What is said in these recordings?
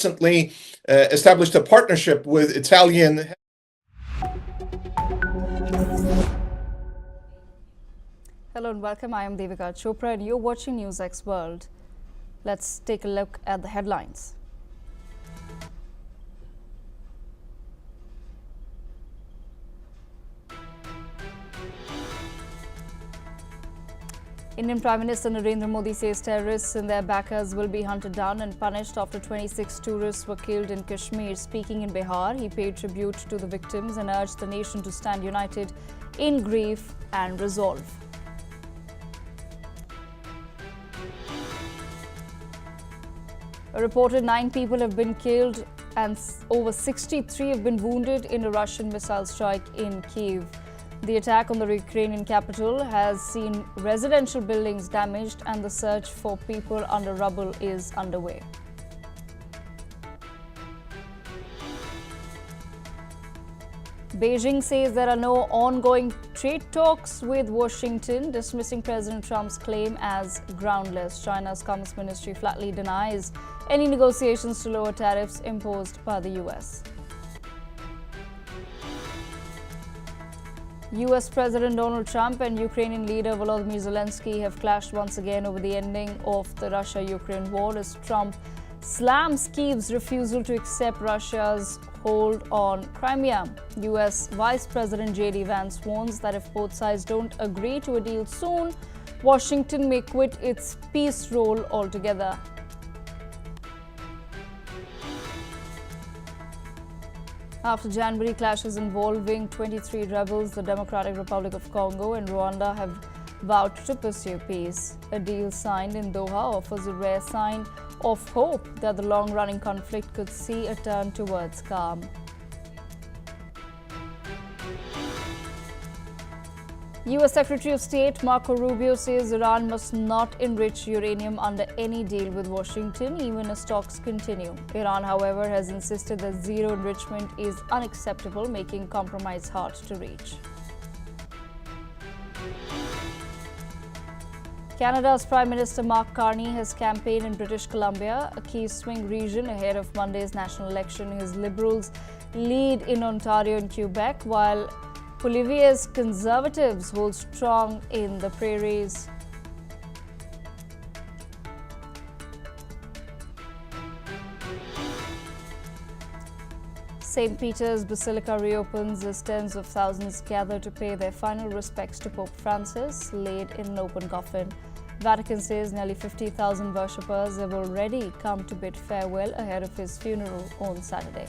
recently established a partnership with Italian. Hello and welcome. I am Devika Chopra and you're watching NewsX World. Let's take a look at the headlines. Indian Prime Minister Narendra Modi says terrorists and their backers will be hunted down and punished after 26 tourists were killed in Kashmir. Speaking in Bihar, he paid tribute to the victims and urged the nation to stand united in grief and resolve. A reported 9 people have been killed and over 63 have been wounded in a Russian missile strike in Kyiv. The attack on the Ukrainian capital has seen residential buildings damaged and the search for people under rubble is underway. Beijing says there are no ongoing trade talks with Washington, dismissing President Trump's claim as groundless. China's Commerce Ministry flatly denies any negotiations to lower tariffs imposed by the US. US President Donald Trump and Ukrainian leader Volodymyr Zelensky have clashed once again over the ending of the Russia-Ukraine war as Trump slams Kyiv's refusal to accept Russia's hold on Crimea. US Vice President J.D. Vance warns that if both sides don't agree to a deal soon, Washington may quit its peace role altogether. After January clashes involving 23 rebels, the Democratic Republic of Congo and Rwanda have vowed to pursue peace. A deal signed in Doha offers a rare sign of hope that the long-running conflict could see a turn towards calm. US Secretary of State Marco Rubio says Iran must not enrich uranium under any deal with Washington, even as talks continue. Iran, however, has insisted that zero enrichment is unacceptable, making compromise hard to reach. Canada's Prime Minister Mark Carney has campaigned in British Columbia, a key swing region ahead of Monday's national election. His Liberals lead in Ontario and Quebec, while Poilievre's Conservatives hold strong in the prairies. St. Peter's Basilica reopens as tens of thousands gather to pay their final respects to Pope Francis, laid in an open coffin. Vatican says nearly 50,000 worshippers have already come to bid farewell ahead of his funeral on Saturday.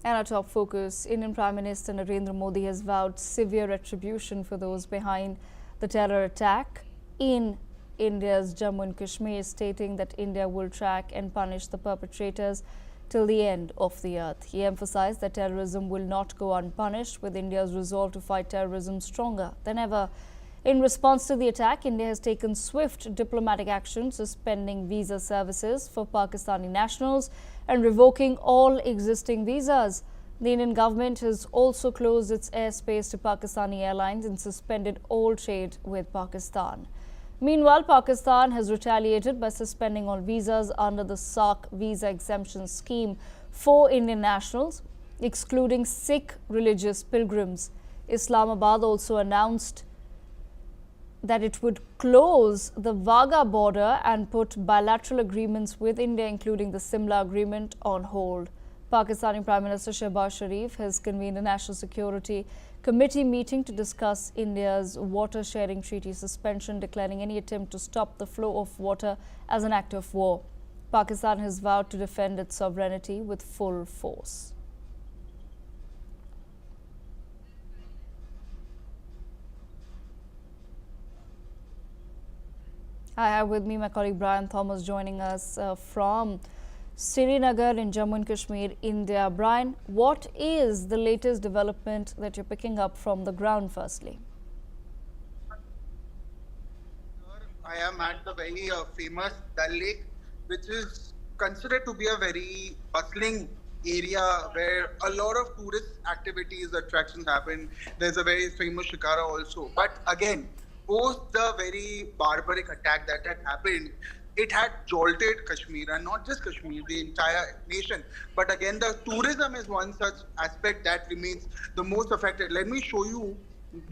And our top focus, Indian Prime Minister Narendra Modi has vowed severe retribution for those behind the terror attack in India's Jammu and Kashmir, stating that India will track and punish the perpetrators till the end of the earth. He emphasized that terrorism will not go unpunished, with India's resolve to fight terrorism stronger than ever. In response to the attack, India has taken swift diplomatic action, suspending visa services for Pakistani nationals and revoking all existing visas. The Indian government has also closed its airspace to Pakistani airlines and suspended all trade with Pakistan. Meanwhile, Pakistan has retaliated by suspending all visas under the SAARC visa exemption scheme for Indian nationals, excluding Sikh religious pilgrims. Islamabad also announced that it would close the Wagah Border and put bilateral agreements with India, including the Simla Agreement, on hold. Pakistani Prime Minister Shehbaz Sharif has convened a National Security Committee meeting to discuss India's water sharing treaty suspension, declaring any attempt to stop the flow of water as an act of war. Pakistan has vowed to defend its sovereignty with full force. I have with me my colleague Brian Thomas joining us from Srinagar in Jammu and Kashmir, India. Brian, what is the latest development that you're picking up from the ground firstly? I am at the very famous Dal Lake, which is considered to be a very bustling area where a lot of tourist activities, attractions happen. There's a very famous shikara also. But again, post the very barbaric attack that had happened, it had jolted Kashmir, and not just Kashmir, the entire nation. But again, the tourism is one such aspect that remains the most affected. Let me show you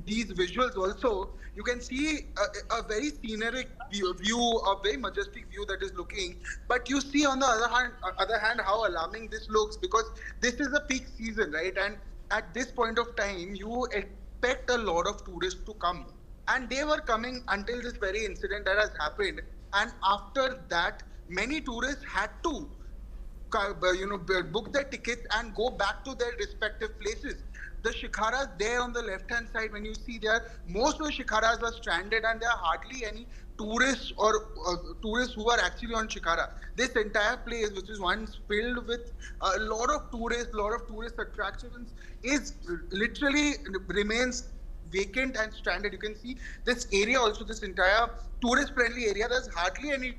these visuals also. You can see a very scenic view, a very majestic view that is looking. But you see on the other hand, how alarming this looks, because this is a peak season, right? And at this point of time, you expect a lot of tourists to come, and they were coming until this very incident that has happened. And after that, many tourists had to book their tickets and go back to their respective places. The shikharas there on the left hand side, when you see there, most of the shikharas are stranded, and there are hardly any tourists or tourists who are actually on shikara. This entire place, which is once filled with a lot of tourist attractions, is literally remains vacant and stranded. You can see this area also, this entire tourist friendly area, there's hardly any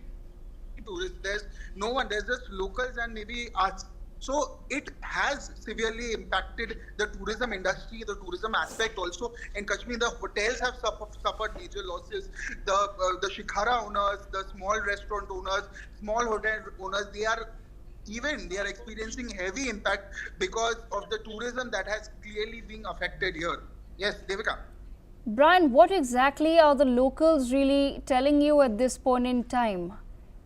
tourists, there's no one, there's just locals and maybe us. So it has severely impacted the tourism industry, the tourism aspect also. In Kashmir, the hotels have suffered major losses. The shikhara owners, the small restaurant owners, small hotel owners, they are experiencing heavy impact because of the tourism that has clearly been affected here. Yes, Devika. Brian, what exactly are the locals really telling you at this point in time?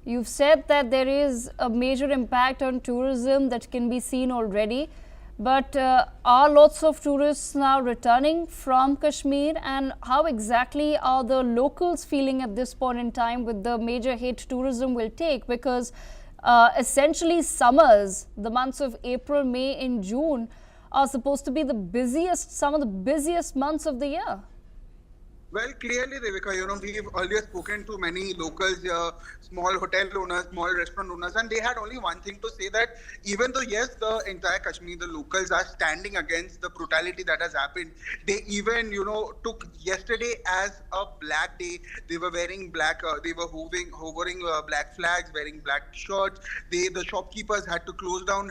You've said that there is a major impact on tourism that can be seen already, but are lots of tourists now returning from Kashmir, and how exactly are the locals feeling at this point in time with the major hit tourism will take? Because essentially summers, the months of April, May and June are supposed to be some of the busiest months of the year. Well, clearly, Devika, we've earlier spoken to many locals here, small hotel owners, small restaurant owners, and they had only one thing to say, that even though, yes, the entire Kashmir, the locals are standing against the brutality that has happened, they even, took yesterday as a black day. They were wearing black, they were hovering black flags, wearing black shirts. The shopkeepers had to close down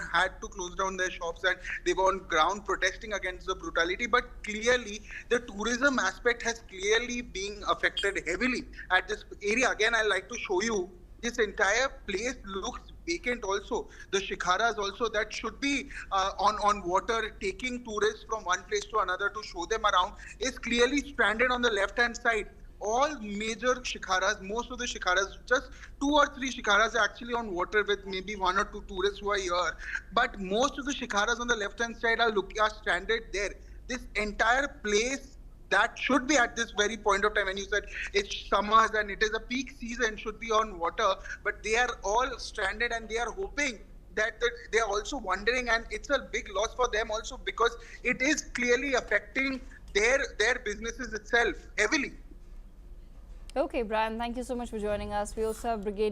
their shops, and they were on ground protesting against the brutality. But clearly, the tourism aspect has clearly being affected heavily at this area. Again, I like to show you, this entire place looks vacant also. The shikharas also that should be on water, taking tourists from one place to another to show them around, is clearly stranded on the left hand side. All major shikharas, most of the shikharas, just 2 or 3 shikharas are actually on water with maybe 1 or 2 tourists who are here. But most of the shikharas on the left hand side are stranded there. This entire place that should be at this very point of time, when you said it's summers and it is a peak season, should be on water, but they are all stranded, and they are hoping that they are also wondering, and it's a big loss for them also, because it is clearly affecting their businesses itself heavily. Okay, Brian, thank you so much for joining us. We also have Brigadier